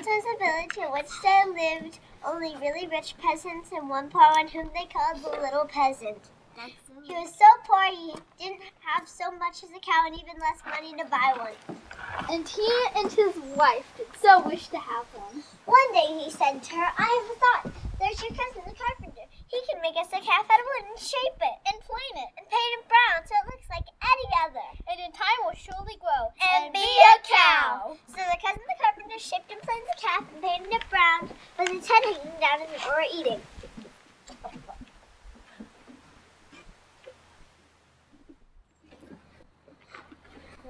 Once was a village in which there lived only really rich peasants and one poor one whom they called the little peasant. He was so poor he didn't have so much as a cow and even less money to buy one. And he and his wife did so wish to have one. One day he said to her, I have a thought. There's your cousin the carpenter. He can make us a calf out of wood and shape it and plane it and paint it brown so it looks like any other. And in time will surely grow and be a cow. So the cousin the carpenter shaped and planed the calf and painted it brown with its head hanging down or eating.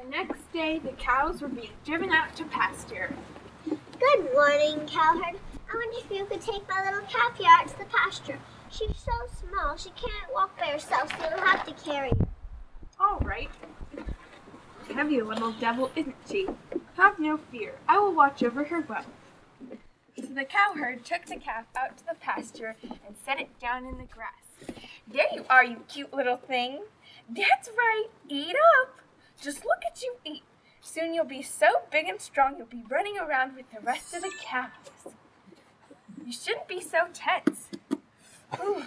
The next day, the cows were being driven out to pasture. Good morning, cowherd. I wonder if you could take my little calf here out to the pasture. She's so small, she can't walk by herself, so you'll have to carry her. All right. Heavy little devil, isn't she? Have no fear. I will watch over her well. So the cowherd took the calf out to the pasture and set it down in the grass. There you are, you cute little thing. That's right. Eat up. Just look at you eat. Soon you'll be so big and strong you'll be running around with the rest of the cows. You shouldn't be so tense. Ooh.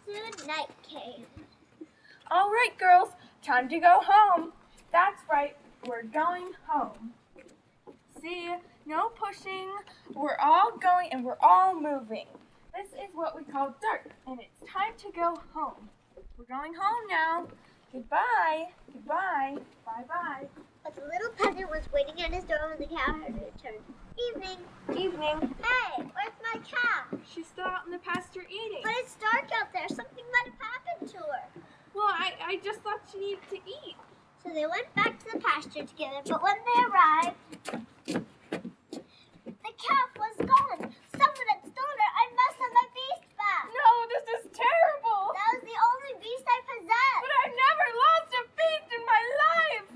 Soon night came. All right, girls, time to go home. That's right, we're going home. See, no pushing. We're all going and we're all moving. This is what we call dirt, and it's time to go home. We're going home now. Goodbye. Goodbye. Bye-bye. But the little peasant was waiting at his door when the cowherd returned. Evening. Evening. Hey, where's my cow? She's still out in the pasture eating. But it's dark out there. Something might have happened to her. Well, I just thought she needed to eat. So they went back to the pasture together, but when they arrived, the calf was gone. Someone had stolen her. I must have my beast back. No, this is terrible. That was the only beast I possessed. But I've never lost a beast in my life.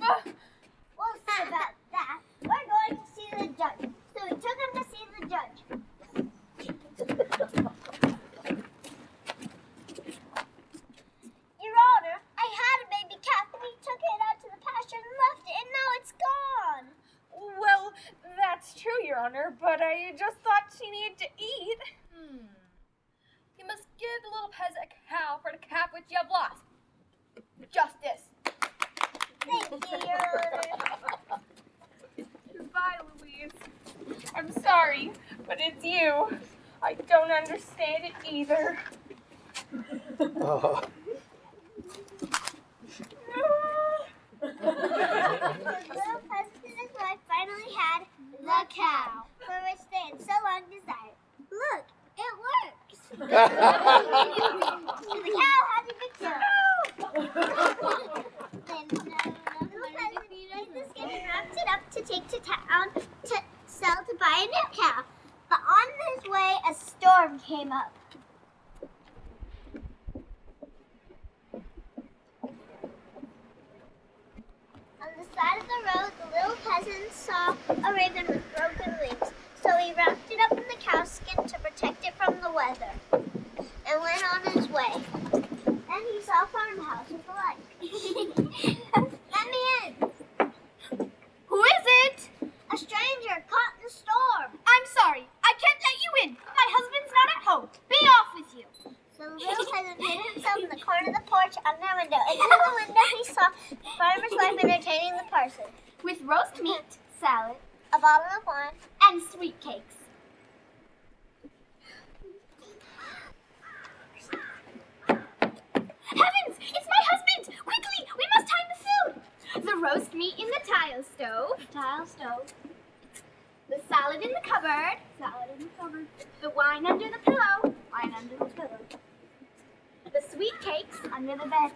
We'll see about that. We're going to see the judge. So we took him to see the judge. Your Honor, I had a baby calf and he took it out to the pasture and left it, and now it's gone. Well, that's true, Your Honor, but I just thought she needed to eat. You must give the little peasant a cow for the calf which you have lost. Justice. Thank you, Your Honor. Goodbye, Louise. I'm sorry, but it's you. I don't understand it either. The little peasant and his wife finally had the cow, for which they had so long desired. Look, it works. The cow had a victory. Then the little peasant made the skin and wrapped it up to take to town to sell to buy a new cow. But on his way, a storm came up. On the side of the road, the little peasant saw a raven with broken wings, so he wrapped it up in the cow skin to protect it from the weather, and went on his way. Then he saw a farmhouse with a light. Let me in. Who is it? A stranger caught in the storm. I'm sorry. I can't let you in. My husband's not at home. Be off with you. So the little peasant hid himself in the corner of the porch under a window, and through the window he saw the farmer's wife entertaining the parson. With roast meat, salad, A bottle of wine. and sweet cakes. Heavens! It's my husband! Quickly! We must hide the food! The roast meat in the tile stove. The salad in the cupboard. The wine under the pillow. The sweet cakes under the bed.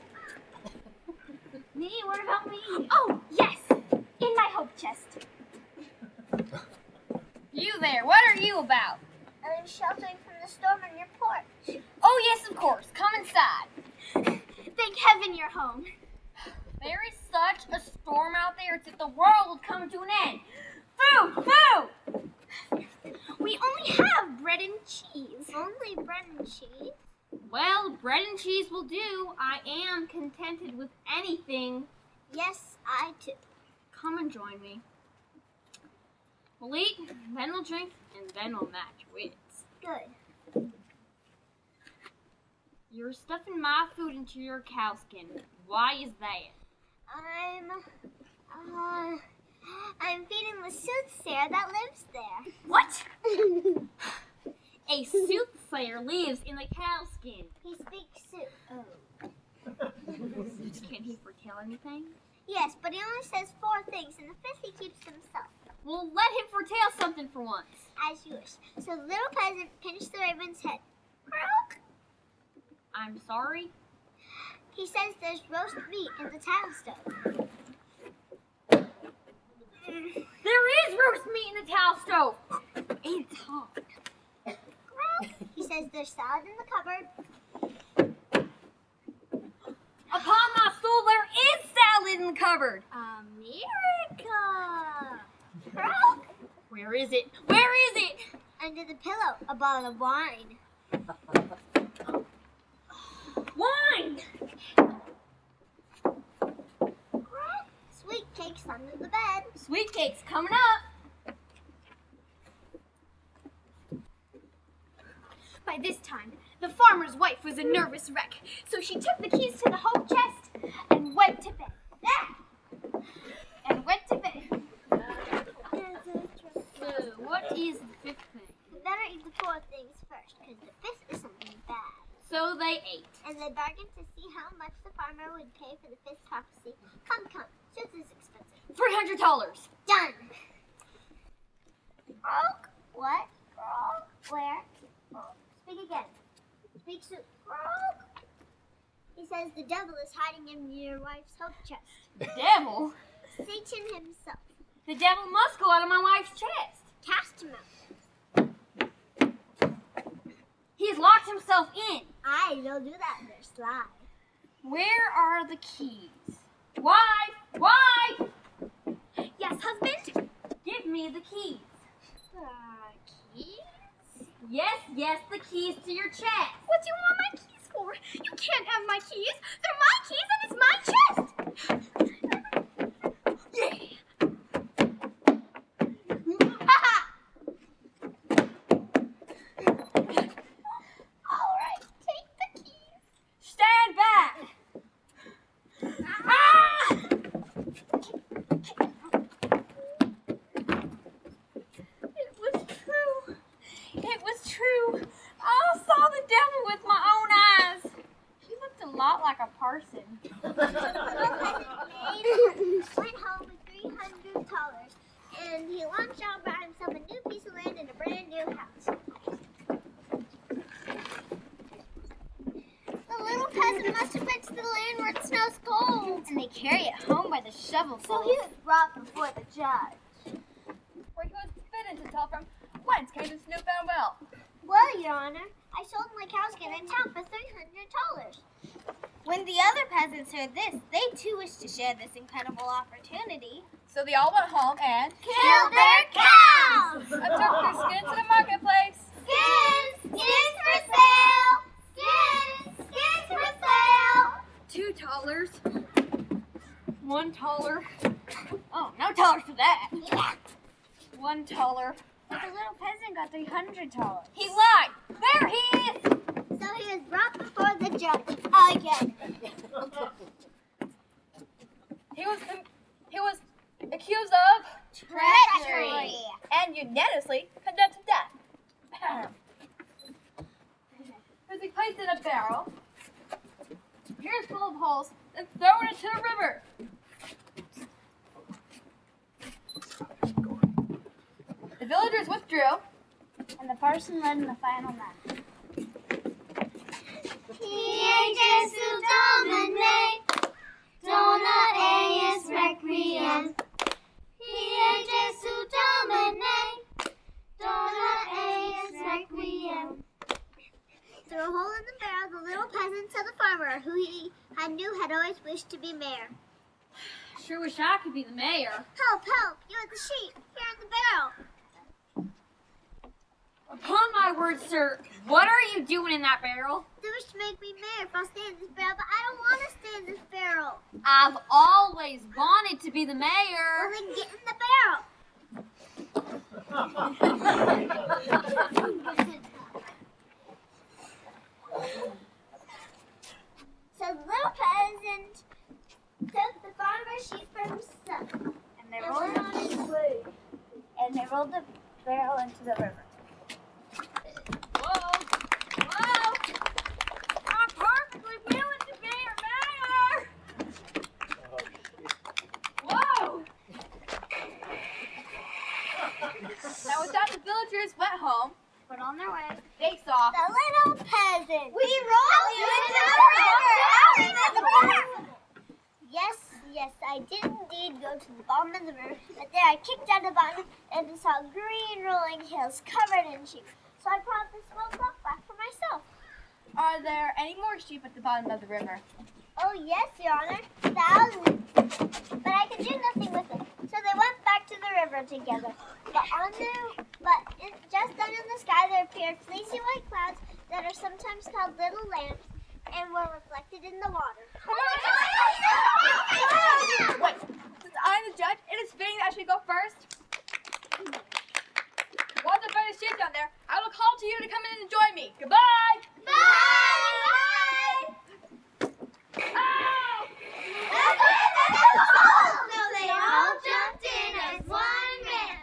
Me? What about me? Oh, yes! In my hope chest. You there, what are you about? I'm sheltering from the storm on your porch. Oh, yes, of course. Come inside. Thank heaven you're home. There is such a storm out there, it's if the world would come to an end. Food! Food! We only have bread and cheese. Only bread and cheese? Well, bread and cheese will do. I am contented with anything. Yes, I too. Come and join me. We'll eat, then we'll drink, and then we'll match wits. Good. You're stuffing my food into your cow skin. Why is that? I'm feeding the soothsayer that lives there. What? A soothsayer lives in the cow skin. He speaks sooth. Oh. Can he foretell anything? Yes, but he only says 4 things, and the 5th he keeps to himself. Well, let him foretell something for once. As you wish. So the little peasant pinched the raven's head. Croak! I'm sorry. He says there's roast meat in the tile stove. There is roast meat in the towel stove. And it's hot. Croak! He says there's salad in the cupboard. Upon my soul, there is salad in the cupboard. America! Croak! Where is it? Where is it? Under the pillow, a bottle of wine. Wine! Croak! Sweet cakes under the bed. Sweet cake's coming up. By this time, the farmer's wife was a nervous wreck, so she took the keys to the hope chest and went to bed. And went to bed. So, what is the 5th thing? We better eat the 4 things first, because the 5th is something bad. So they ate. And they bargained to see how much the farmer would pay for the 5th prophecy. Come, sooth is expensive. $300. Done. Croak. What? Croak. Where? Croak. Speak again. Speak soon. Croak. He says the devil is hiding in your wife's hope chest. The devil? Satan himself. The devil must go out of my wife's chest. Cast him out. He's locked himself in. Aye, they'll do that. They're sly. Where are the keys? Wife! Wife! Yes, husband? Give me the keys. Keys? Yes, the keys to your chest. What do you want my keys for? You can't have my keys. They're my keys and it's my chest. Yeah. All right, take the keys. Stand back. Ah! It was true. It was true. I saw the devil with my own eyes. He looked a lot like a parson. Went home with $300, and he launched out and bought himself a new piece of land and a brand new house. The little peasant must have been to the land where it snows gold. And they carry it home by the shovelful. So he was brought before the judge. Where he was bidden to tell from whence came this newfound wealth. Well, Your Honor, I sold my cow skin in town for $300. When the other peasants heard this, they too wished to share this incredible opportunity. So they all went home and Killed their cows! took their skins to the marketplace. Skins! Skins for sale! Skins! Skins for sale! $2. $1. Oh, no dollars for that. Yeah. $1. But the little peasant got $300. He lied. There he is. So he was brought before the judge again. He was accused of Treachery. and unanimously condemned to death. Was he placed in a barrel, pierced full of holes, and thrown into the river. The villagers withdrew, And the parson led in the final mass. Here Jesu Domine, dona eius requiem. Here Jesu Domine, dona eius requiem. Through a hole in the barrel, the little peasant saw the farmer, who he had always wished to be mayor. Sure wish I could be the mayor. Help, help, you're the sheep, here in the barrel. Upon my word, sir, what are you doing in that barrel? They wish to make me mayor if I'll stay in this barrel, but I don't want to stay in this barrel. I've always wanted to be the Well, mayor. then get in the barrel. So the little peasant took the farmer's sheep for himself. And they rolled on his way. And they rolled the barrel into the river. Whoa! Whoa! I'm perfectly willing to be your mayor! Whoa! Now with that, the villagers went home, Put on their way. they saw. The little peasant. We rolled you into the river. Yes, I did indeed go to the bottom of the river, but there I kicked out the bottom and saw green rolling hills covered in sheep. So I brought this little book back for myself. Are there any more sheep at the bottom of the river? Oh yes, Your Honor, thousands. But I could do nothing with them. So they went back to the river together. Just then in the sky there appeared fleecy white clouds that are sometimes called little lamps and were reflected in the water. Wait, since I'm the judge, it is fitting that I should go first. Once I find a sheep down there, I will call to you to come in and join me. Goodbye! Bye! Ow! So they all jumped in as one man.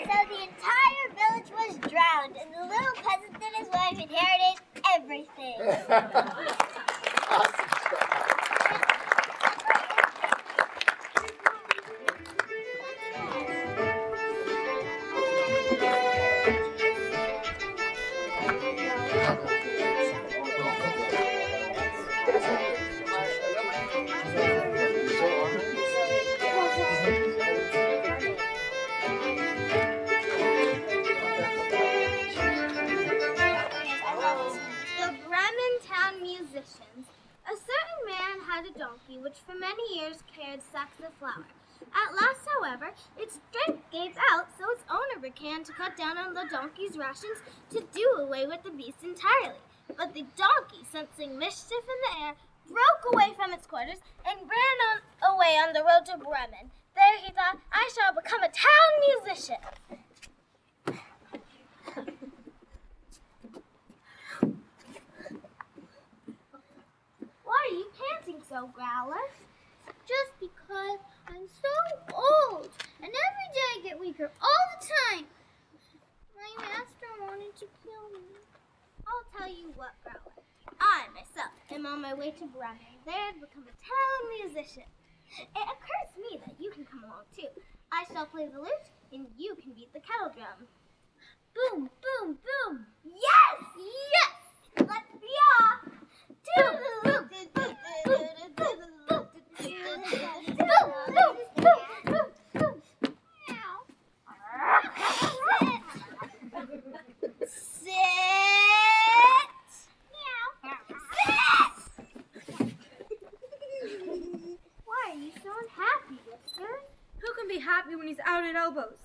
So the entire village was drowned, and the little peasant and his wife inherited everything. The Bremen town musicians. A certain man had a donkey which for many years carried sacks of flour. At last, however, its strength gave out, so its owner began to cut down on the donkey's rations to do away with the beast entirely. But the donkey, sensing mischief in the air, broke away from its quarters and ran away on the road to Bremen. There he thought, I shall become a town musician. Why are you panting so, Growler? Just because I'm so old, and every day I get weaker all the time. My master wanted to kill me. I'll tell you what, Growler. I, myself, am on my way to Bremen, there to become a town musician. It occurs to me that you can come along too. I shall play the lute, and you can beat the kettle drum. Boom, boom, boom. Yes! Yes! Let's be off! Why are you so unhappy, Whisker? Who can be happy when he's out at elbows?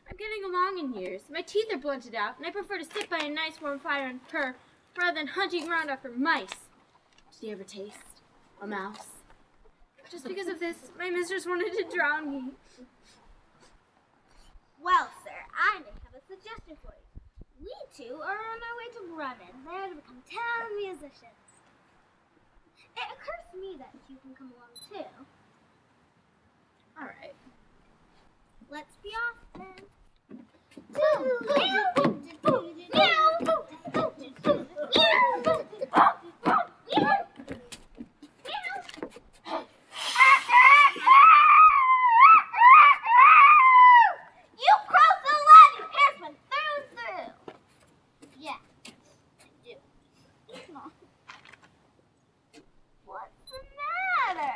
I'm getting along in years. My teeth are blunted out, and I prefer to sit by a nice warm fire and purr rather than hunting around after mice. Did you ever taste a mouse? Just because of this, my mistress wanted to drown me. Well, sir, I may have a suggestion for you. We two are on our way to Bremen, there to become town musicians. It occurs to me that you can come along too. All right. Let's be off then. You crow so loud your hairs went through. Yeah, I do. What's the matter?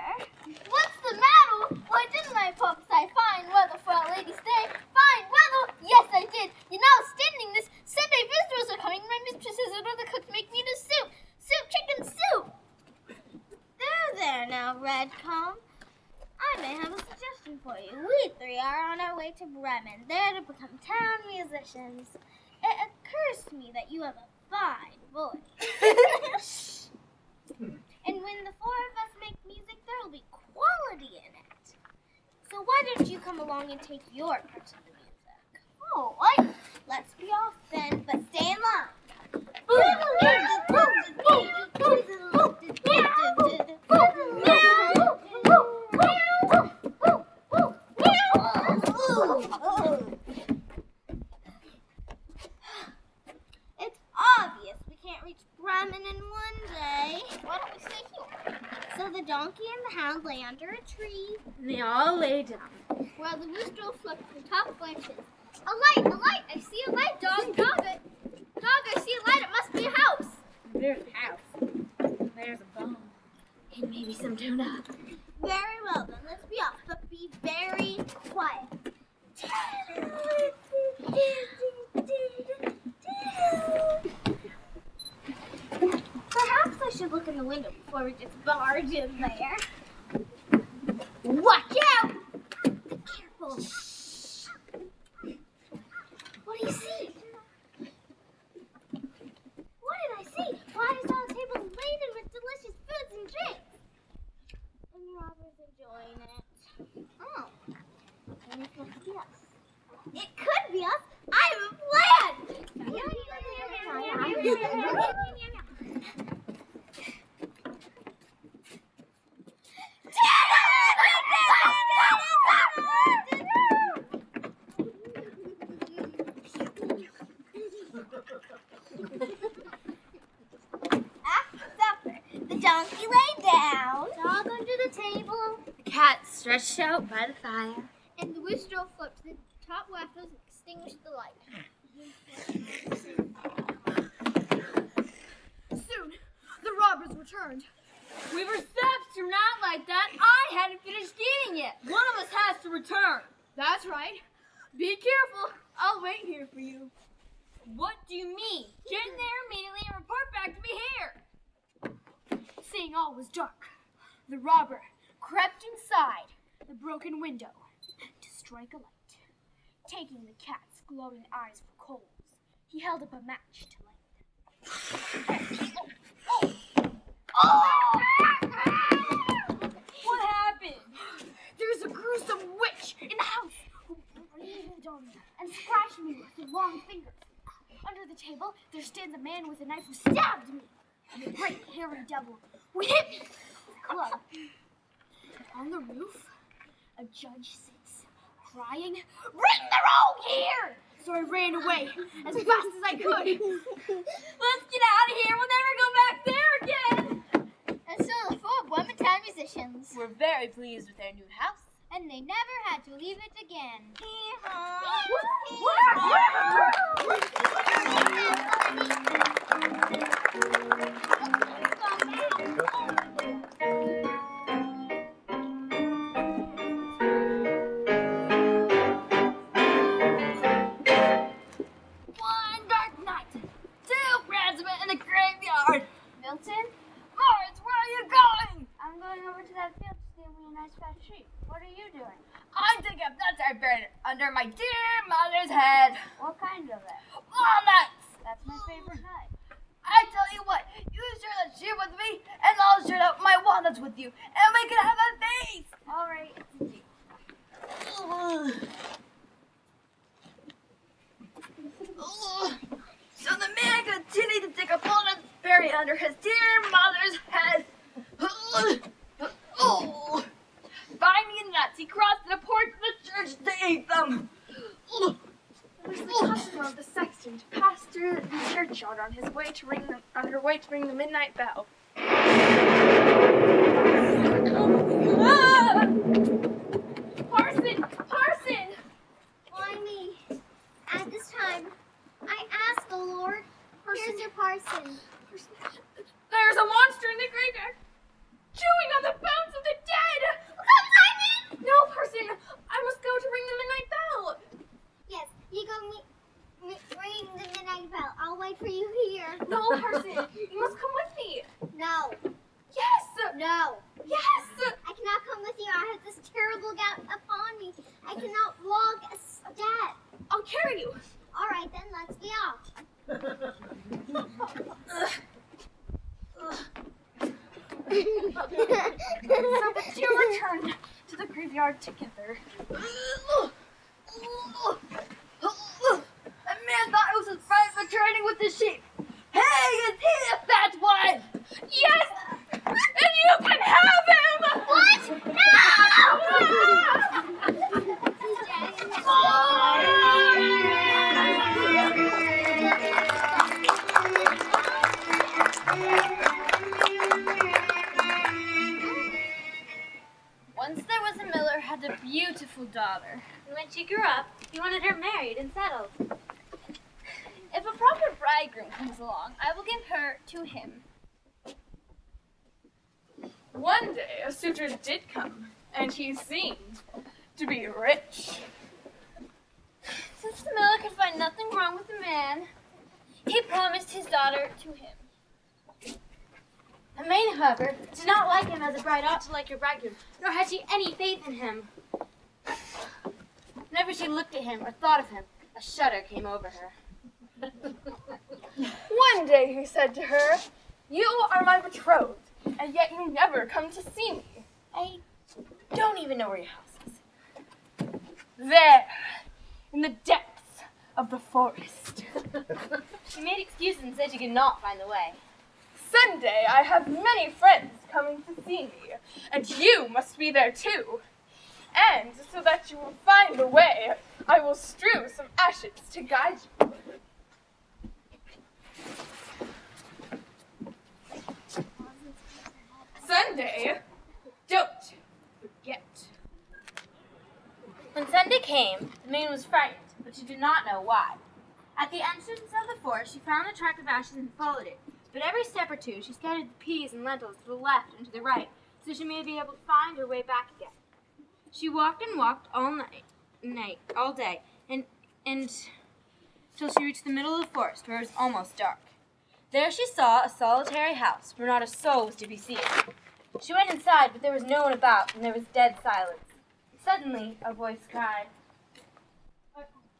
What's the matter? Why didn't I prophesy fine weather for our lady's day? Fine weather? Yes, I did. You're now standing this Sunday visitors are coming. My mistress has ordered the cook to make me the soup. Soup, chicken soup. There now, Redcomb. I may have a suggestion for you. We three are on our way to Bremen, there to become town musicians. It occurs to me that you have a fine voice. And when the four of us make music, there will be quality in it. So why don't you come along and take your part of the music? Oh, what? Let's be off then, but stay in line. It's obvious we can't reach Bremen in one day. Why don't we stay here? So the donkey and the hound lay under a tree, And they all lay down. while the rooster flipped from top branches. A light! I see a light, dog! Dog, I see a light! It must be a house! There's a house. There's a bone. And maybe some tuna. Very well then, let's be off, but be very quiet. Perhaps I should look in the window before we just barge in there. Watch out! Be careful. What do you see? What did I see? Why is our table laden with delicious foods and drinks? And the robbers enjoying it. Oh. And it must be us. It could be us. I have a plan! After supper, the donkey lay down. Dog under the table. The cat stretched out by the fire. And the rooster flipped the top waffles and extinguished the light. Soon, the robbers returned. We were stopped from not like that. I hadn't finished eating yet. One of us has to return. That's right. Be careful. I'll wait here for you. What do you mean? Get in there immediately and report back to me here. Seeing all was dark, the robber crept inside the broken window to strike a light. Taking the cat's glowing eyes for coals, he held up a match to light them. What happened? There's a gruesome witch in the house who breathed on me and scratched me with her long fingers. Under the table, there stands a man with a knife who stabbed me. And a great hairy devil who hit me with a club. On the roof, a judge sits, crying, "Bring the rogue here!" So I ran away as fast as I could. Let's get out of here. We'll never go back there again. And so the four Birmingham musicians. We're very pleased with their new house. And they never had to leave it again. One dark night, two regiment in the graveyard. Milton, Lawrence, where are you going? I'm going over to that field to steal me a nice fat sheep. What are you doing? I dig up nuts I buried under my dear mother's head. What kind of it? Walnuts! That's my favorite nut. I tell you what, you share that sheep with me, and I'll share up my walnuts with you, and we can have a feast! All right. So the man continued to dig up walnuts buried under his dear mother's head. Finding the nuts, he crossed the porch of the church to eat them. It was the custom of the sexton to pass through the churchyard on his way to ring the midnight bell. Parson! Parson! Why me? At this time, I ask the Lord, here's your parson. There's a monster in the graveyard, chewing on the bones of the dead! Come find me! No, Parson! I must go to ring the midnight bell! Yes, you go ring the midnight bell. I'll wait for you here. No, Parson! You must come with me! No. Yes! No. Yes! I cannot come with you. I have this terrible gout upon me. I cannot walk a step. I'll carry you! All right, then let's be off. So the two returned to the graveyard together. That man thought it was his friend for trading with the sheep. Hey, is he the fat one? Yes! And you can have him! What? Once there was a miller who had a beautiful daughter. And when she grew up, he wanted her married and settled. If a proper bridegroom comes along, I will give her to him. One day a suitor did come, and he seemed to be rich. Since the miller could find nothing wrong with the man, he promised his daughter to him. The maid, however, did not like him as a bride ought to like her bridegroom, nor had she any faith in him. Whenever she looked at him or thought of him, a shudder came over her. One day he said to her, "You are my betrothed, and yet you never come to see me." I don't even know where your house is. There, in the depths of the forest. She made excuses and said she could not find the way. Sunday I have many friends coming to see me, and you must be there too. And so that you will find the way, I will strew some ashes to guide you. Sunday, don't forget. When Sunday came, the maid was frightened, but she did not know why. At the entrance of the forest, she found a track of ashes and followed it. But every step or two, she scattered the peas and lentils to the left and to the right, so she may be able to find her way back again. She walked and walked all day, and till she reached the middle of the forest, where it was almost dark. There she saw a solitary house, where not a soul was to be seen. She went inside, but there was no one about, and there was dead silence. Suddenly, a voice cried,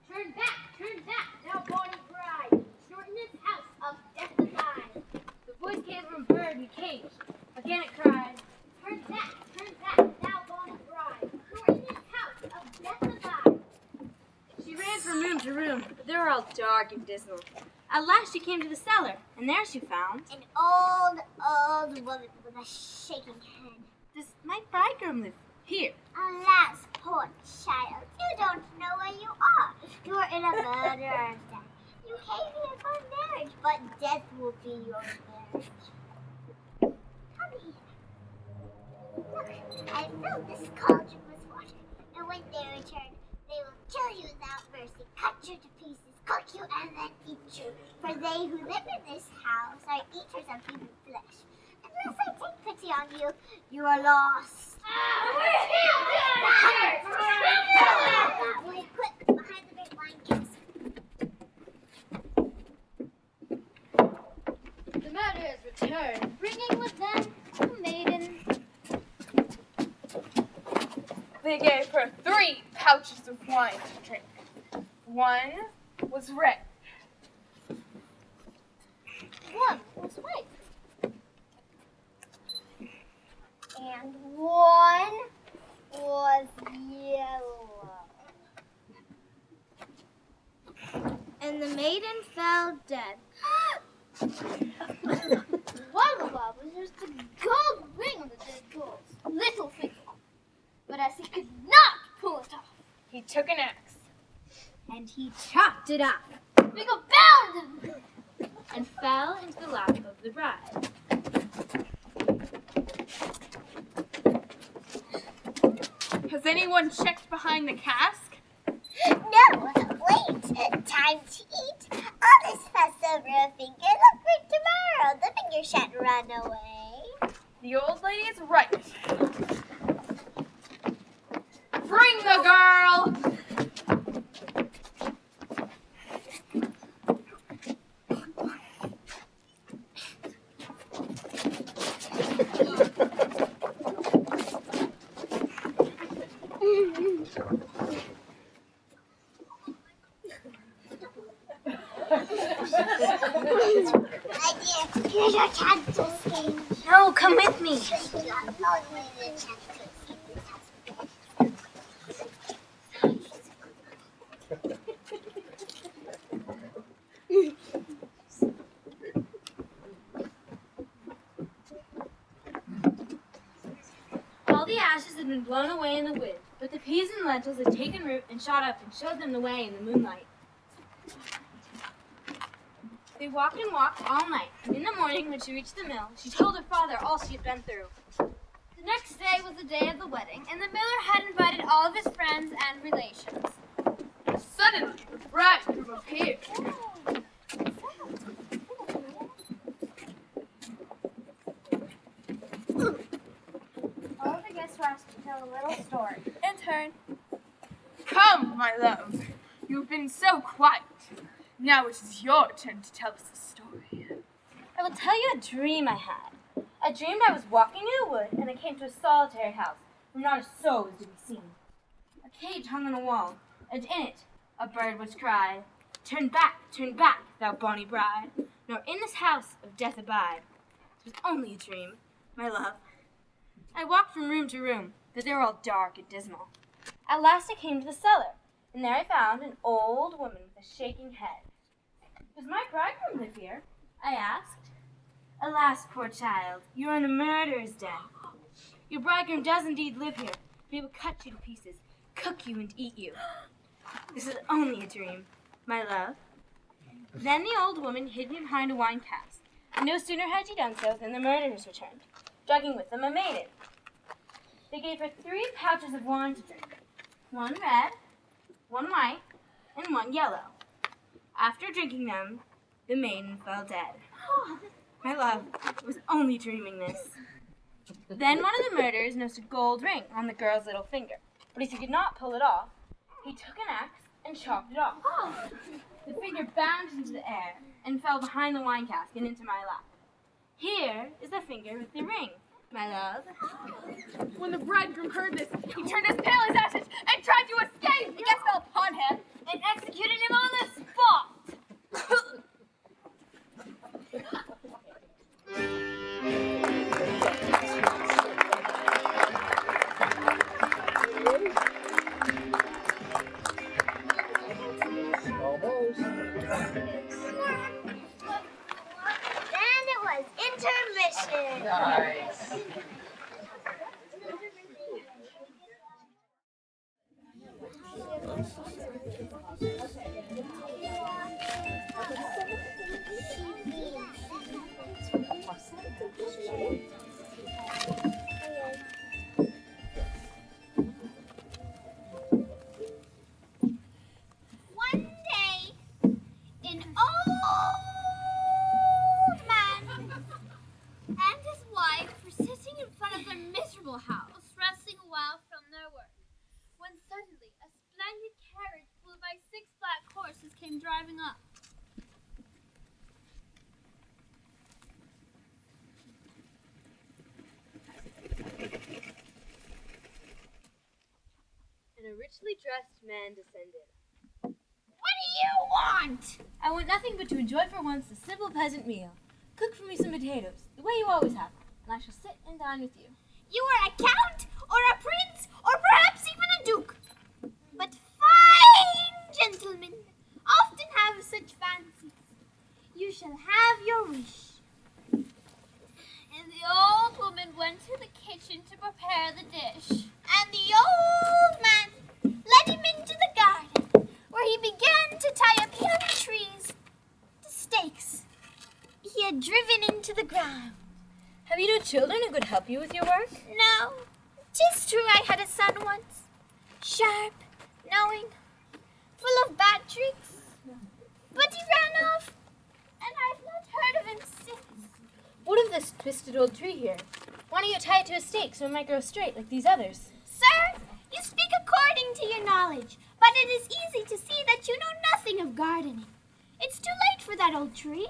Turn back, thou bonny bride. Shorten this house of death and thine. The voice came from a bird in a cage. Again it cried, Turn back, thou bonny bride. Shorten this house of death and thine. She ran from room to room, but they were all dark and dismal. At last she came to the cellar, and there she found, An old woman with a shaking head. does my bridegroom live here? Alas, poor child, you don't know where you are. You are in a murderer's den. You came here for marriage, but death will be your marriage. Come here. Look, I filled this cauldron with water, and when they return, they will kill you without mercy, cut you to pieces, cook you, and then eat you. For they who live in this house are eaters of human flesh. Unless I take pity on you, you are lost. That way, quick, behind the big wine cask. The murderers returned, bringing with them a maiden. They gave her 3 pouches of wine to drink. One was red. One was white. And one was yellow. And the maiden fell dead. One of them was just the gold ring of the dead girl's little finger. But as he could not pull it off, He took an axe. And he chopped it off, Finger bound him. and fell into the lap of the bride. Has anyone checked behind the cask? No, wait, time to eat. All this fuss over a finger, look for tomorrow. The finger shan't run away. The old lady is right. Bring the girl! My dear, here's your chance to escape. No, come with me. You have only the chance to escape this house. ashes had been blown away in the wind, but the peas and lentils had taken root and shot up and showed them the way in the moonlight. They walked and walked all night, and in the morning, when she reached the mill, she told her father all she had been through. The next day was the day of the wedding, and the miller had invited all of his friends and relations. Suddenly, the bridegroom appeared. All of the guests were asked to tell a little story. In turn. Come, my love. You've been so quiet. Now it is your turn to tell us a story. I will tell you a dream I had. I dreamed I was walking in a wood, and I came to a solitary house, where not a soul was to be seen. A cage hung on a wall, and in it a bird was cry, turn back, thou bonny bride, nor in this house of death abide. It was only a dream, my love. I walked from room to room, but they were all dark and dismal. At last I came to the cellar, and there I found an old woman with a shaking head. Does my bridegroom live here? I asked. Alas, poor child, you are in a murderer's den. Your bridegroom does indeed live here, but he will cut you to pieces, cook you and eat you. This is only a dream, my love. Then the old woman hid me behind a wine cask, and no sooner had she done so than the murderers returned, dragging with them a maiden. They gave her 3 pouches of wine to drink, 1 red, 1 white, and 1 yellow. After drinking them, the maiden fell dead. My love, I was only dreaming this. Then one of the murderers noticed a gold ring on the girl's little finger, but as he could not pull it off, he took an axe and chopped it off. The finger bounced into the air and fell behind the wine cask and into my lap. Here is the finger with the ring, my love. When the bridegroom heard this, he turned as pale as ashes and tried to escape. The guest fell upon him And executed him on the spot. Then it was intermission. Nice. One day, an old man and his wife were sitting in front of their miserable house, resting a while from their work, when suddenly a splendid carriage pulled by 6 black horses came driving up. And a richly dressed man descended. What do you want? I want nothing but to enjoy for once a simple peasant meal. Cook for me some potatoes, the way you always have, and I shall sit and dine with you. You are a count, or a prince, or perhaps even a duke. But fine gentlemen often have such fancies. You shall have your wish. And the old woman went to the kitchen to prepare the dish. And the old man led him into the garden, where he began to tie up young trees to stakes he had driven into the ground. Have you no children who could help you with your work? No, 'tis true I had a son once, sharp, knowing, full of bad tricks. But he ran off, and I've not heard of him since. What of this twisted old tree here? Why don't you tie it to a stake so it might grow straight like these others? Sir, you speak according to your knowledge, but it is easy to see that you know nothing of gardening. It's too late for that old tree.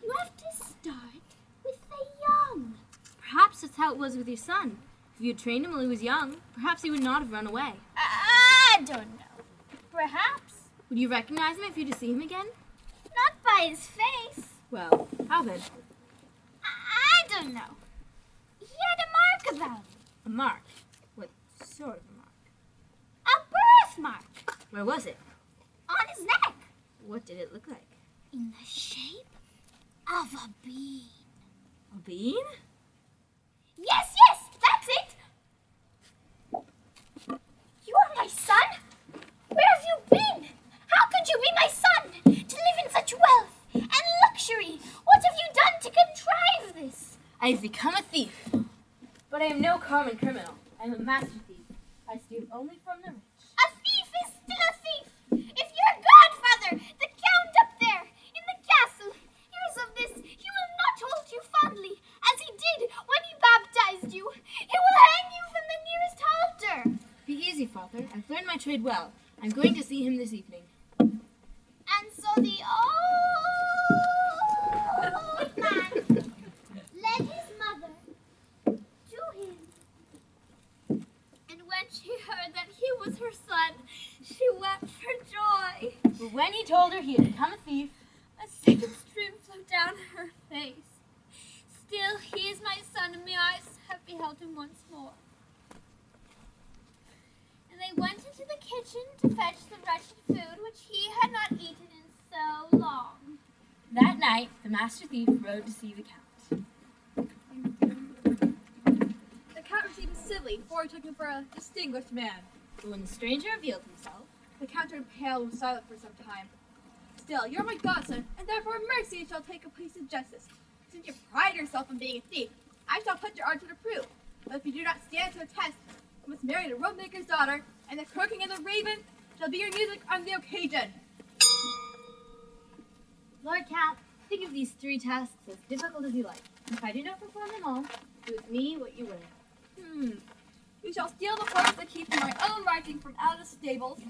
You have to start with the young. Perhaps that's how it was with your son. If you had trained him while he was young, perhaps he would not have run away. I don't know. Perhaps. Would you recognize him if you were to see him again? Not by his face. Well, how then? I don't know. He had a mark about him. A mark? What sort of a mark? A birthmark Where was it? on his neck. What did it look like? In the shape of a bean. A bean? Yes, that's it. I have become a thief. But I am no common criminal. I am a master thief. I steal only from the rich. A thief is still a thief. If your godfather, the count up there in the castle, hears of this, he will not hold you fondly, as he did when he baptized you. He will hang you from the nearest altar. Be easy, Father. I've learned my trade well. I'm going to see him this evening. And so the old man led his mother to him. And when she heard that he was her son, she wept for joy. But when he told her he had become a thief, A second stream flowed down her face. Still, he is my son, and my eyes have beheld him once more. And they went into the kitchen to fetch the wretched food which he had not eaten in so long. that night the master thief rode to see the count. The count received him civilly, for he took him for a distinguished man. But when the stranger revealed himself, The count turned pale and was silent for some time. Still, you're my godson, and therefore mercy shall take a place of justice. Since you pride yourself on being a thief, I shall put your art to the proof. But if you do not stand to the test, you must marry the rope maker's daughter, and the croaking of the raven shall be your music on the occasion. Lord Count, think of these 3 tasks as difficult as you like. If I do not perform them all, do with me what you will. You shall steal the horse that keep my own writing from out of the stables,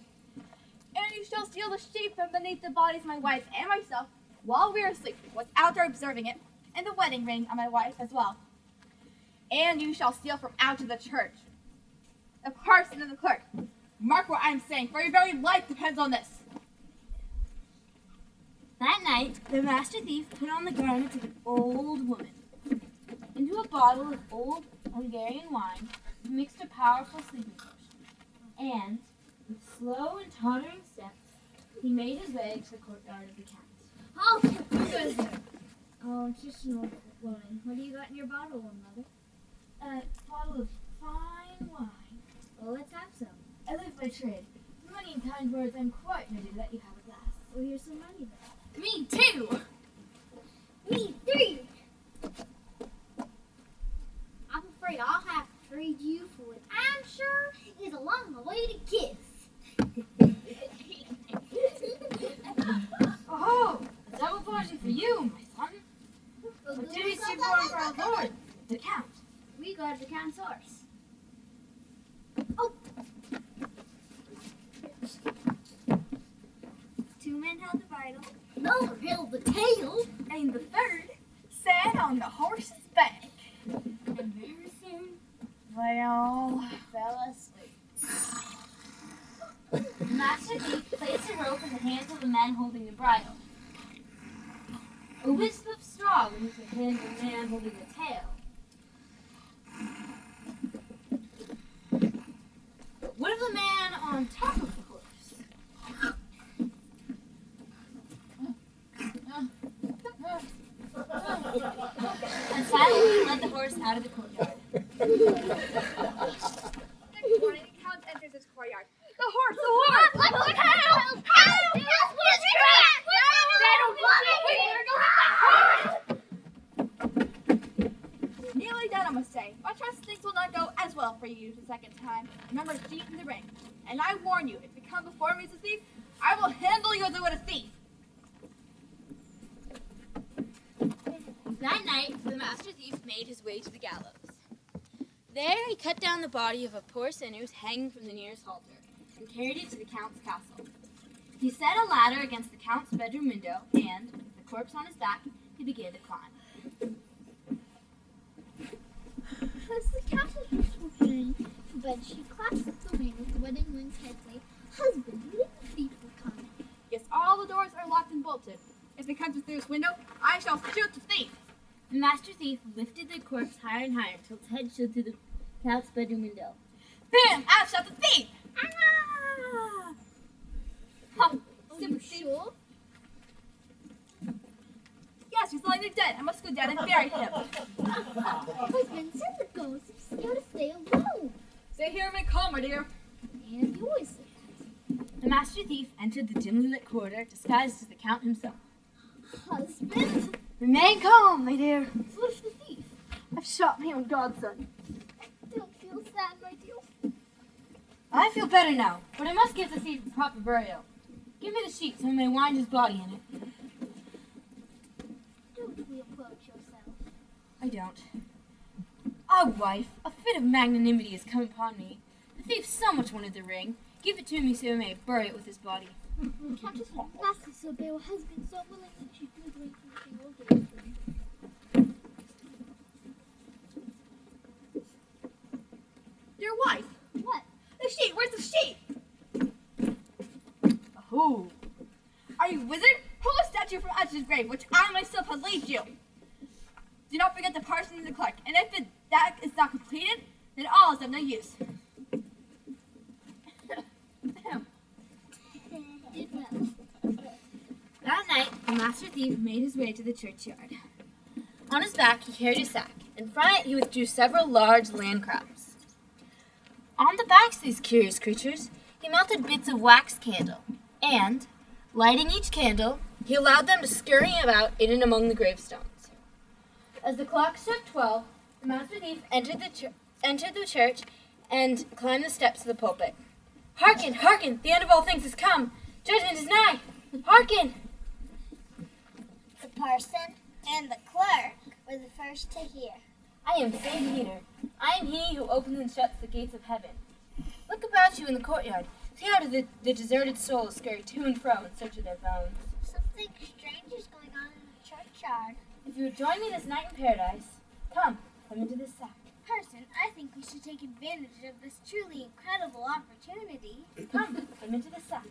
and you shall steal the sheep from beneath the bodies of my wife and myself while we are asleep, without our observing it, and the wedding ring on my wife as well. And you shall steal from out of the church, the parson and the clerk. Mark what I am saying, for your very life depends on this. That night, the master thief put on the garments of an old woman. Into a bottle of old Hungarian wine, he mixed a powerful sleeping potion. And, with slow and tottering steps, he made his way to the courtyard of the count. Halt! Who is there? Oh, just an old woman. What do you got in your bottle, mother? A bottle of fine wine. Well, let's have some. I live by trade. For money and kind words, I'm quite ready to let you have a glass. Well, here's some money then. Me too! Me 3! I'm afraid I'll have to trade you for what I'm sure is along the way to kiss. Oh, a double party for you, my son. What duties do you perform for our lord, the count? We guard the count's horse. Oh! 2 men held the bridle. Another held the tail. And the third sat on the horse's back. And very soon They all fell asleep. The master thief placed a rope in the hands of the men holding the bridle. A wisp of straw went into the hands of the man holding the tail. But what of the man on top of the horse? And silently led the horse out of the courtyard. Next morning, the count enters his courtyard. The horse! The horse! Help! Help! Help! Nearly done, I must say. I trust things will not go as well for you the second time. Remember, cheat in the ring. And I warn you, if you come before me as a thief, I will handle you as I would a thief. That night, the master thief made his way to the gallows. There, he cut down the body of a poor sinner who was hanging from the nearest halter and carried it to the count's castle. He set a ladder against the count's bedroom window and, with the corpse on his back, he began to climb. As the countess was returning to bed, she clasped the ring with the wedding ring's head, saying, "Husband, you think the thief will come?" Yes, all the doors are locked and bolted. If he comes through this window, I shall shoot the thief. The master thief lifted the corpse higher and higher until its head showed through the count's bedroom window. Bam! I shot the thief! Ah! Huh, Are stupid you thief. sure? Yes, he's lying there dead. I must go down and bury him. Husband, send the ghost to stay alone. Stay here and make calm, my dear. And you always say that. The master thief entered the dimly lit corridor, disguised as the count himself. Husband? Remain calm, my dear. What if the thief? have shot my own godson. Don't feel sad, my dear. I feel better now, but I must give the thief a proper burial. Give me the sheet so I may wind his body in it. Don't reproach yourself. I don't. Ah, wife, a fit of magnanimity has come upon me. The thief so much wanted the ring. Give it to me so I may bury it with his body. Countess Isobel has been so willing that she'd do the right thing all day. Dear wife, What? the sheet, where's the sheet? Oh. Are you a wizard? Pull a statue from Ash's grave, which I myself have laid you. Do not forget the parson and the clerk, and if that is not completed, then all is of no use. That night, the master thief made his way to the churchyard. On his back, he carried a sack, and from it he withdrew several large land crabs. On the backs of these curious creatures, he melted bits of wax candle, and, lighting each candle, he allowed them to scurry about in and among the gravestones. As the clock struck 12, the master thief entered the church and climbed the steps of the pulpit. Hearken, hearken! The end of all things has come! Judgment is nigh! Hearken! The parson and the clerk were the first to hear. I am Saint Peter. I am he who opens and shuts the gates of heaven. Look about you in the courtyard. See how the deserted souls scurry to and fro in search of their bones. Something strange is going on in the churchyard. If you would join me this night in paradise, come into this sack. Parson, I think we should take advantage of this truly incredible opportunity. Come into this sack.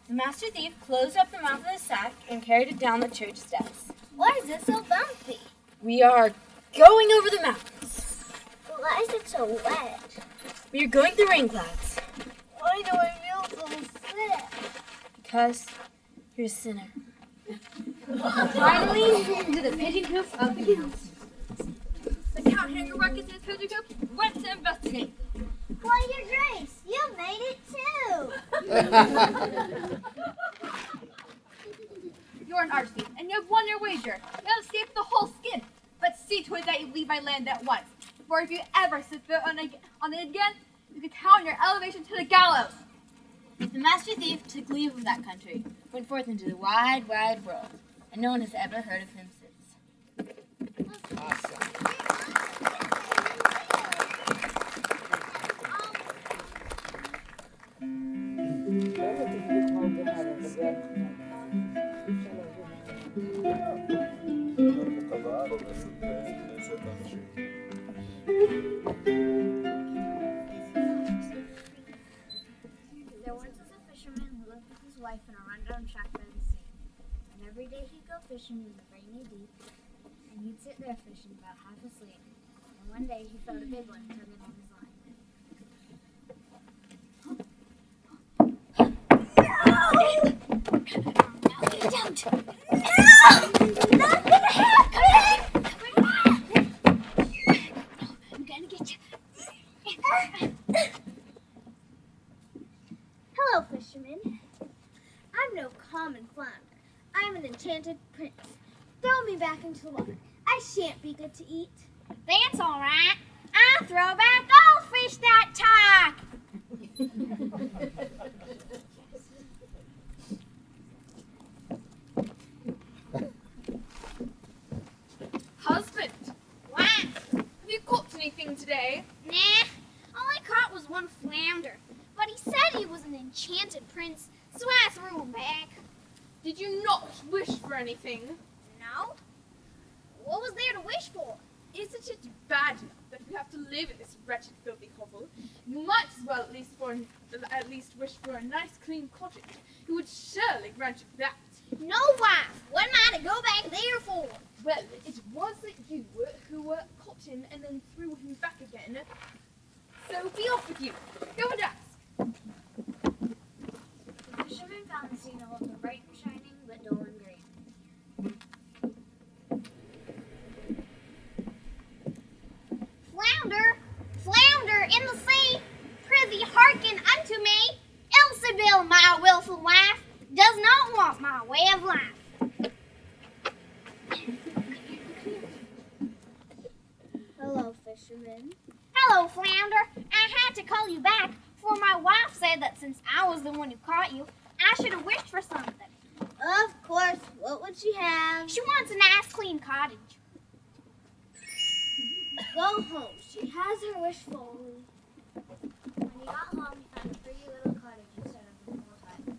The master thief closed up the mouth of the sack and carried it down the church steps. Why is it so bumpy? We are going over the mountains. Why is it so wet? We are going through rain clouds. Why do I feel so sick? Because you're a sinner. Finally, into the pigeon coop of the count. The count hanger ruckus in his pigeon coop went to investigate. Why, your grace, you made it too. You're an archthief, and you have won your wager. You have escaped the whole skin. But see to it that you leave my land at once. For if you ever set foot on it again, you can count on your elevation to the gallows. The master thief took leave of that country, went forth into the wide, wide world, and no one has ever heard of him since. There once was a fisherman who lived with his wife in a rundown shack by the sea. And every day he'd go fishing in the rainy deep, and he'd sit there fishing about half asleep. And one day he felt a big one tugging on his line. I'm gonna get you. Hello, fisherman. I'm no common flounder. I'm an enchanted prince. Throw me back into the water. I shan't be good to eat. That's all right. I'll throw back all fish that talk. Husband, What? have you caught anything today? Nah. All I caught was one flounder. But he said he was an enchanted prince, so I threw him back. Did you not wish for anything? No? What was there to wish for? Isn't it bad enough that you have to live in this wretched, filthy hovel? You might as well at least wish for a nice, clean cottage. He would surely grant you that. No, wife. What am I to go back there for? Well, it wasn't you who caught him and then threw him back again. So be off with you. Go and ask. The fisherman found the sea no longer bright and shining, but dull and green. Flounder, flounder in the sea, prithee hearken unto me. Ilsebil, my wilful wife, does not want my way of life. fisherman. Hello, Flounder. I had to call you back, for my wife said that since I was the one who caught you, I should have wished for something. Of course. What would she have? She wants a nice, clean cottage. Go home. She has her wish fully. When he got home, he found a pretty little cottage instead of the normal type.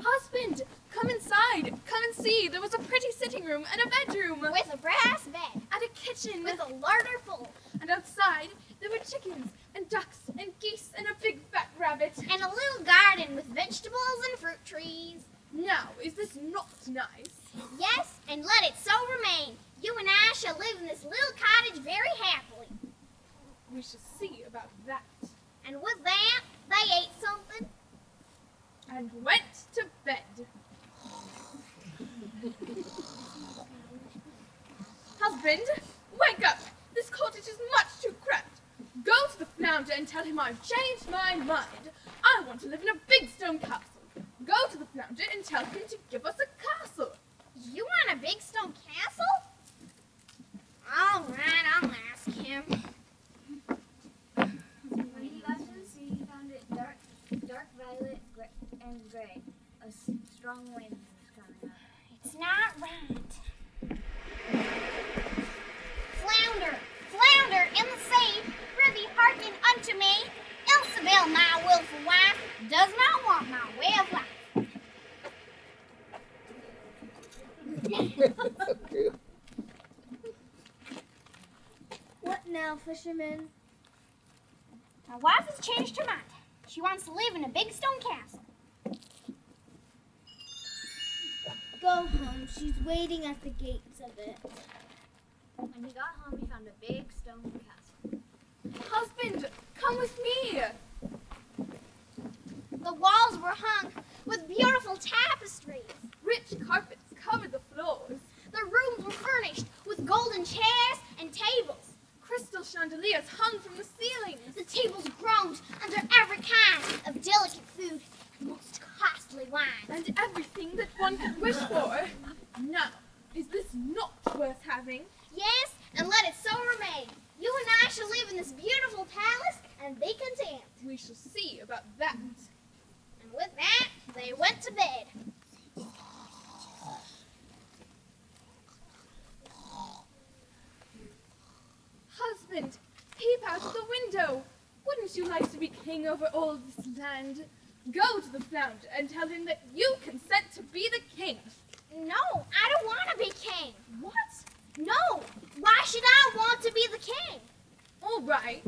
Husband, come inside. Come and see. There was a pretty sitting room and a bedroom. With a brass bed, And a kitchen. with a larder full, And outside, there were chickens and ducks and geese and a big fat rabbit. and a little garden with vegetables and fruit trees. Now, is this not nice? Yes, and let it so remain. You and I shall live in this little cottage very happily. We shall see about that. And with that, they ate something. And went to bed. Husband, wake up! This cottage is much too cramped. Go to the Flounder and tell him I've changed my mind. I want to live in a big stone castle. Go to the Flounder and tell him to give us a castle. You want a big stone castle? All right, I'll ask him. When he got to the sea, he found it dark violet and gray. A strong wind was coming up. It's not right. Flounder, flounder in the sea, prithee hearken unto me. Ilsabel, my wilful wife, does not want my way of life. What now, fisherman? My wife has changed her mind. She wants to live in a big stone castle. Go home. She's waiting at the gates of it. When he got home, he found a big stone castle. Husband, come with me. The walls were hung with beautiful tapestries. Rich carpets covered the floors. The rooms were furnished with golden chairs and tables. Crystal chandeliers hung from the ceilings. The tables groaned under every kind of delicate food and most costly wine. And everything that one could wish for. Now, is this not worth having? Yes, and let it so remain. You and I shall live in this beautiful palace and be content. We shall see about that. And with that, they went to bed. Husband, peep out of the window. Wouldn't you like to be king over all this land? Go to the Flounder and tell him that you consent to be the king. No, I don't want to be king. What? No, why should I want to be the king? All right.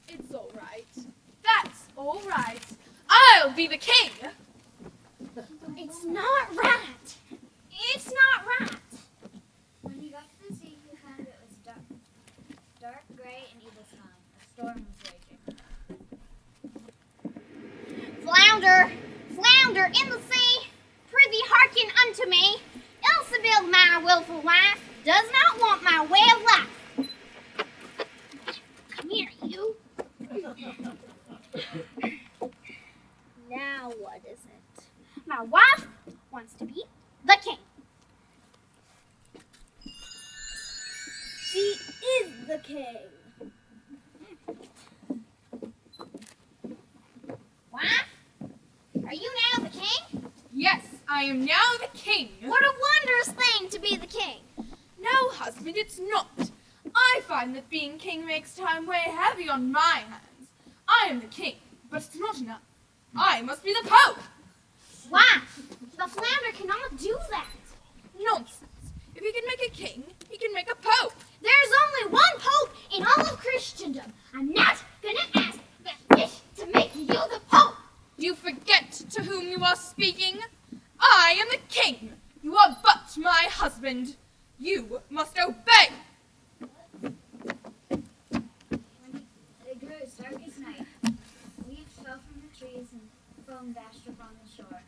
It's all right. That's all right. I'll be the king. It's not right. It's not right. When he got to the sea, he found it was dark gray, and evil smelling. A storm was raging. Flounder, flounder in the sea, prithee hearken unto me. Ilsabel, my wilful wife, does not want my way of life. Come here, you. Now what is it? My wife wants to be the king. She is the king. Wife, are you now the king? Yes, I am now the king. What a wondrous thing to be the king. No, husband, it's not. I find that being king makes time weigh heavy on my hands. I am the king, but it's not enough. I must be the pope. Wife, the flounder cannot do that. Nonsense. If he can make a king, he can make a pope. There's only one pope in all of Christendom. I'm not gonna ask that fish to make you the pope. You forget to whom you are speaking. I am the king. You are but my husband. You must obey. When it grew as dark as night, leaves fell from the trees and foam dashed upon the shore.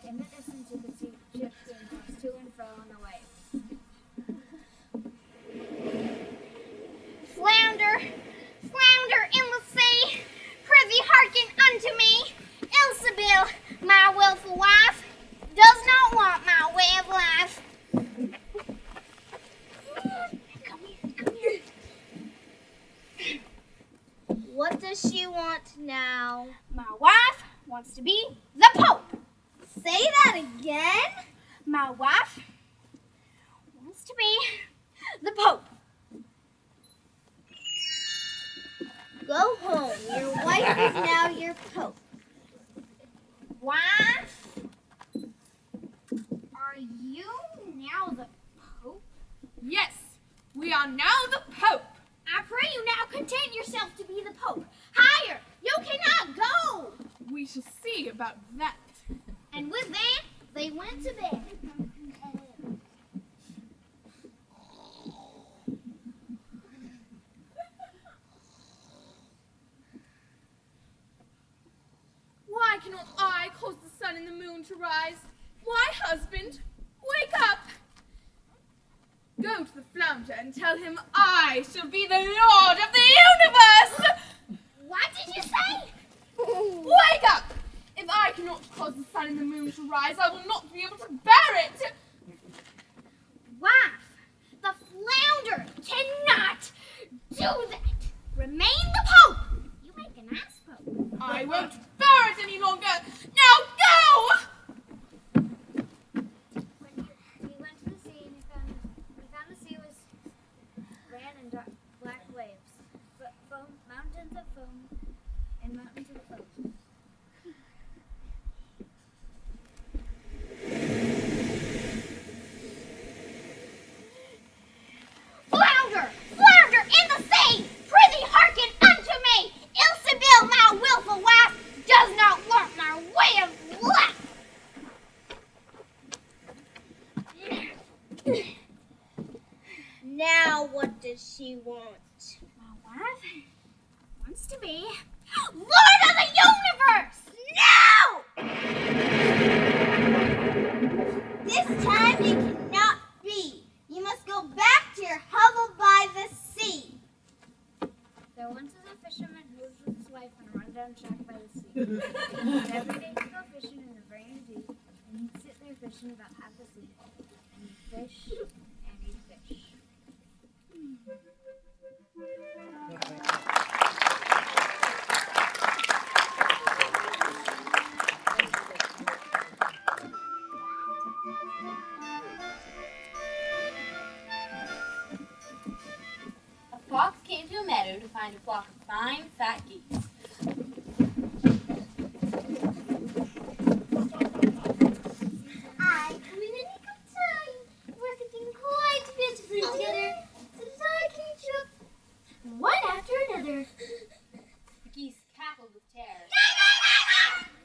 In the distance, you could see ships being tossed to and fro on the waves. Flounder, flounder in the sea, prithee hearken unto me. Ilsabel, my wilful wife, does not want my way of life. Come here, come here. wants to be the Pope. Say that again. My wife wants to be the Pope. Go home. Your wife is now your pope. Wife, are you now the Pope? Yes, we are now the Pope. I pray you now content yourself to be the Pope. Higher, you cannot go. We shall see about that. And with that, they went to bed. Why cannot I cause the sun and the moon to rise? Why, husband, wake up! Go to the flounder and tell him I shall be the lord of the universe! What did you say? Wake up! If I cannot cause the sun and the moon to rise, I will not be able to bear it! Wife, the flounder cannot do that. Remain the Pope. You make a nice Pope. I won't bear it any longer! Now go! He went to the sea and he found the sea was ran in dark, black waves, foam, mountains of foam, and mountains of foam. Flounder, flounder in the sea. Prithee hearken unto me. Ilsebil, my wilful wife, does not want my way of life. Now what does she want? My wife wants to be Lord of the universe. No! This time it cannot be. You must go back to your hovel by the sea. There once was a fisherman who lived with his wife on a rundown shack by the sea. And every day he'd go fishing in the rain and deep, and he'd sit there fishing about half asleep. And he'd fish and he'd fish. A fox came to a meadow to find a flock of fine, fat geese. I come in any good time. We're sitting quite beautifully together. So that I can eat you up one after another. The geese cackled with terror.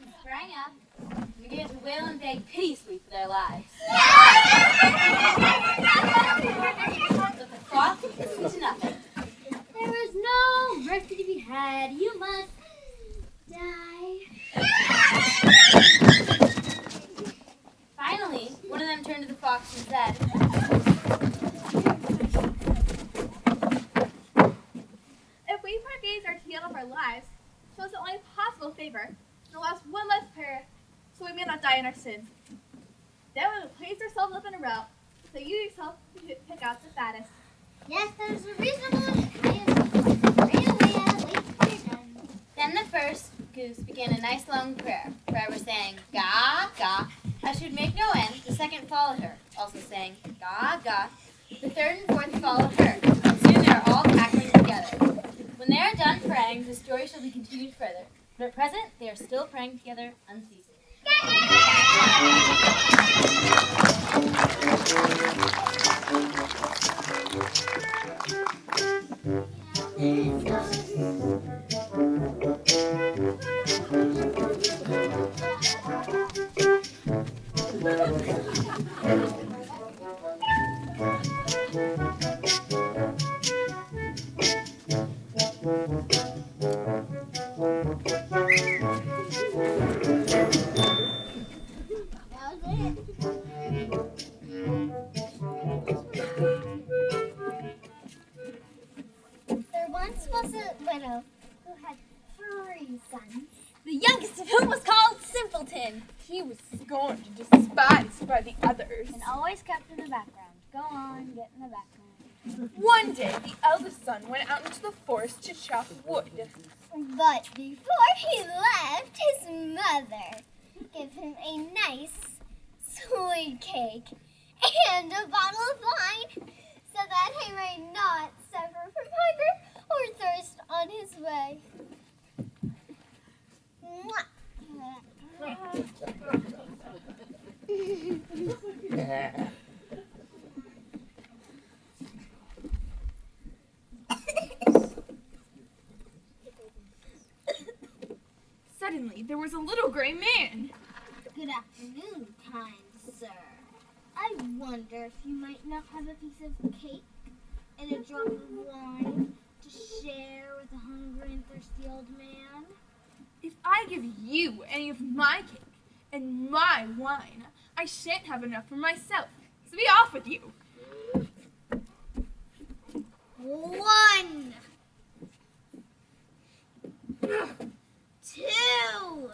They sprang up and began to wail and beg piteously for their lives. But the fox listened to nothing. There is no mercy to be had. You must die. Finally, one of them turned to the fox and said, If we poor gays are to yield up our lives, show us the only possible favor, and allow us one less prayer, so we may not die in our sins. Then we will place ourselves up in a row, so you yourself can pick out the fattest. Yes, that is a reasonable answer. Right away, I'll wait till you're done. Then the first goose began a nice long prayer, forever saying, Ga, ga, as she would make no end. The second followed her, also saying, Ga, ga. The third and fourth followed her, and soon they are all cackling together. When they are done praying, the story shall be continued further. But at present, they are still praying together unceasingly. There once was a widow who had 3 sons. The youngest of whom was called Simpleton. He was scorned and despised by the others. And always kept in the background. Go on, get in the background. One day, the eldest son went out into the forest to chop wood. But before he left, his mother gave him a nice sweet cake and a bottle of wine so that he may not suffer from hunger or thirst on his way. Mwah. Suddenly, there was a little gray man. Good afternoon, kind sir. I wonder if you might not have a piece of cake and a drop of wine to share with a hungry and thirsty old man? If I give you any of my cake and my wine, I shan't have enough for myself. So be off with you. 1, 2,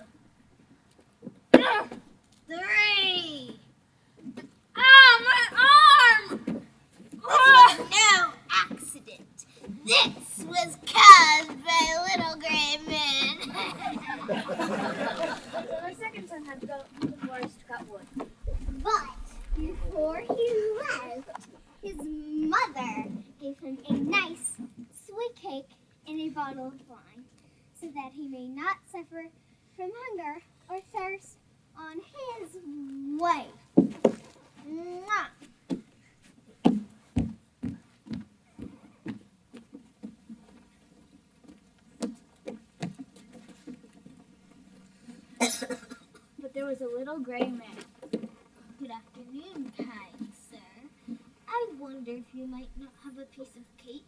3. Ah, my arm! This was no accident. This was caused by a little gray man. So the second son had to go to the forest to cut wood. But before he left, his mother gave him a nice sweet cake and a bottle of wine so that he may not suffer from hunger or thirst on his way. Mwah. But there was a little gray man. Good afternoon, kind sir. I wonder if you might not have a piece of cake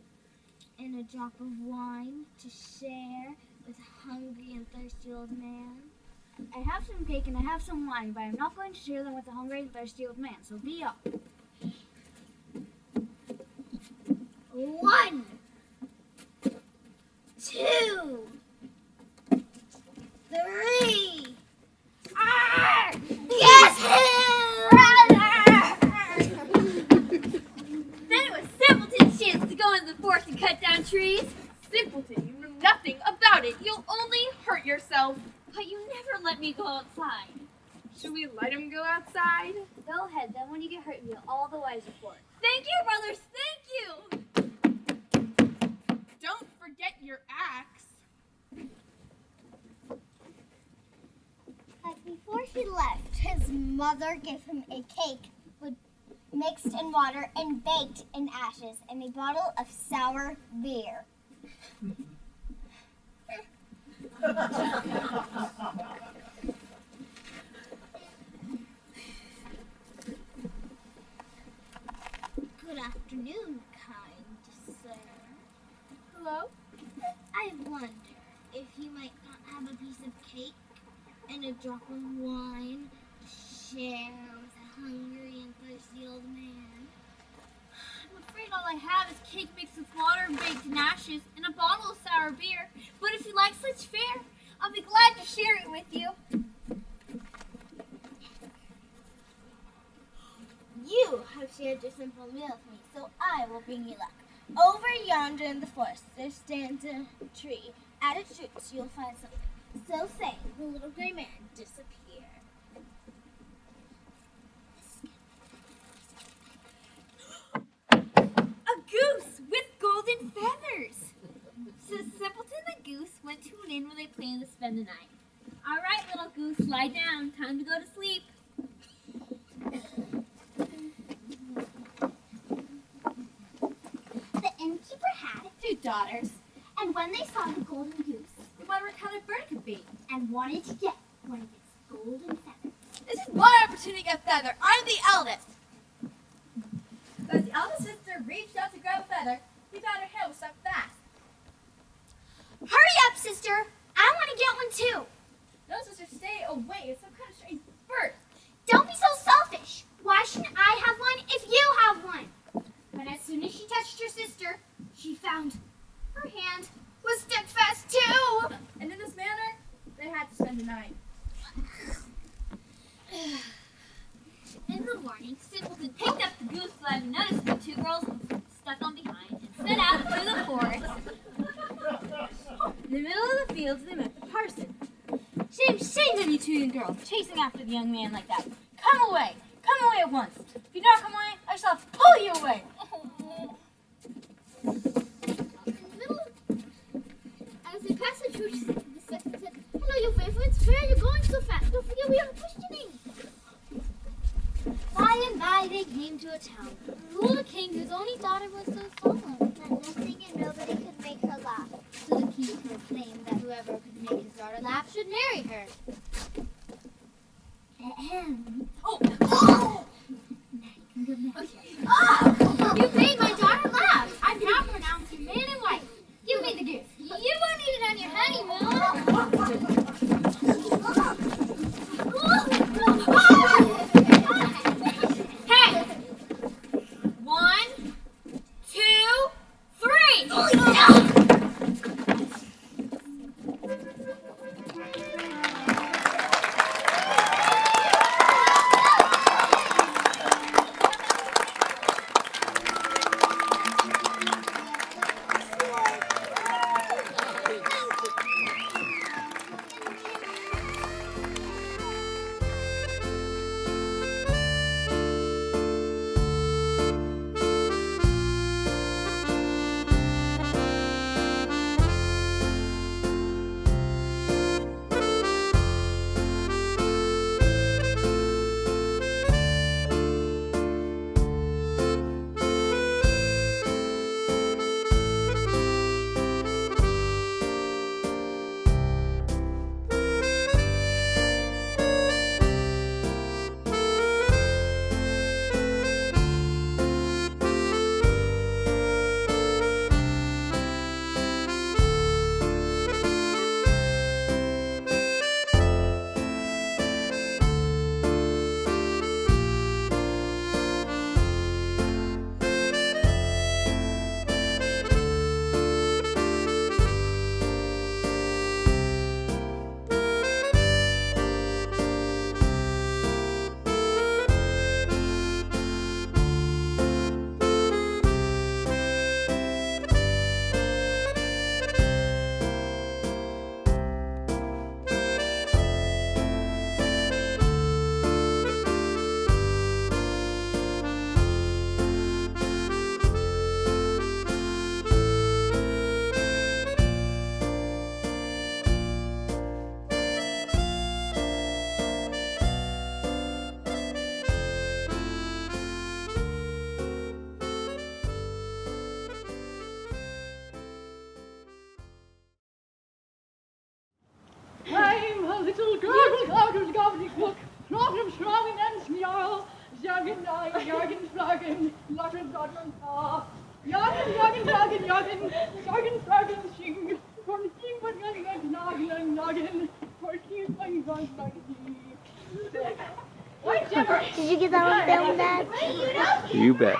and a drop of wine to share with a hungry and thirsty old man? I have some cake and I have some wine, but I'm not going to share them with a hungry and thirsty old man, so be off. 1, 2, 3. Get him! Then it was Simpleton's chance to go into the forest and cut down trees. Simpleton, you know nothing about it. You'll only hurt yourself. But you never let me go outside. Should we let him go outside? Go ahead, then when you get hurt, you'll all the wiser for it. Thank you, brothers, thank you! Don't forget your axe. But before he left, his mother gave him a cake mixed in water and baked in ashes and a bottle of sour beer. Good afternoon, kind sir. Hello? I wonder if you might not have a piece of cake and a drop of wine to share with a hungry and thirsty old man. I'm afraid all I have is cake mixed with water and baked in ashes and a bottle of sour beer. But if you like such fare, I'll be glad to share it with you. You have shared your simple meal with me, so I will bring you luck. Over yonder in the forest, there stands a tree. At its roots, you'll find something. So saying, the little gray man disappeared. A goose with golden feathers. So Simpleton the goose went to an inn where they planned to spend the night. All right, little goose, lie down. Time to go to sleep. The innkeeper had 2 daughters, and when they saw the golden goose, They wondered how their bird could be. and wanted to get one of its golden feathers. This is my opportunity to get a feather. I'm the eldest. As the eldest sister reached out to grab a feather, he found her hair was stuck fast. Hurry up, sister! I want to get one too! No, sister, stay away. It's some kind of strange bird. Don't be so selfish! Why shouldn't I have one if you have one? But as soon as she touched her sister, she found her hand was stuck fast too! And in this manner, they had to spend the night. In the morning, Simpleton picked up the goose flag and noticed the 2 girls stuck on girl, chasing after the young man like that. Come away! Come away at once! If you don't come away, I shall pull you away! As they passed the church, the second said, "Hello, you favorites. Where are you going so fast? Don't forget we are questioning." By and by, they came to a town. Rule the king, whose only daughter was so solemn that nothing and nobody could make her laugh. So the king proclaimed that whoever could make his daughter laugh should marry her. You made my daughter laugh. I'm now pronounced you man and wife. Give me the gift. You won't need it on your honeymoon. Hey! 1, 2, 3! I'm a little gargle, gobbledygook, not of strong and snarl, jargon, jargon, jargon, lotten, dotten, jargon, jargon, jargon, jargon, jargon, jargon, shing, for king, but noggin, noggin, for king, noggin, Did you get that on film, Dad? You bet.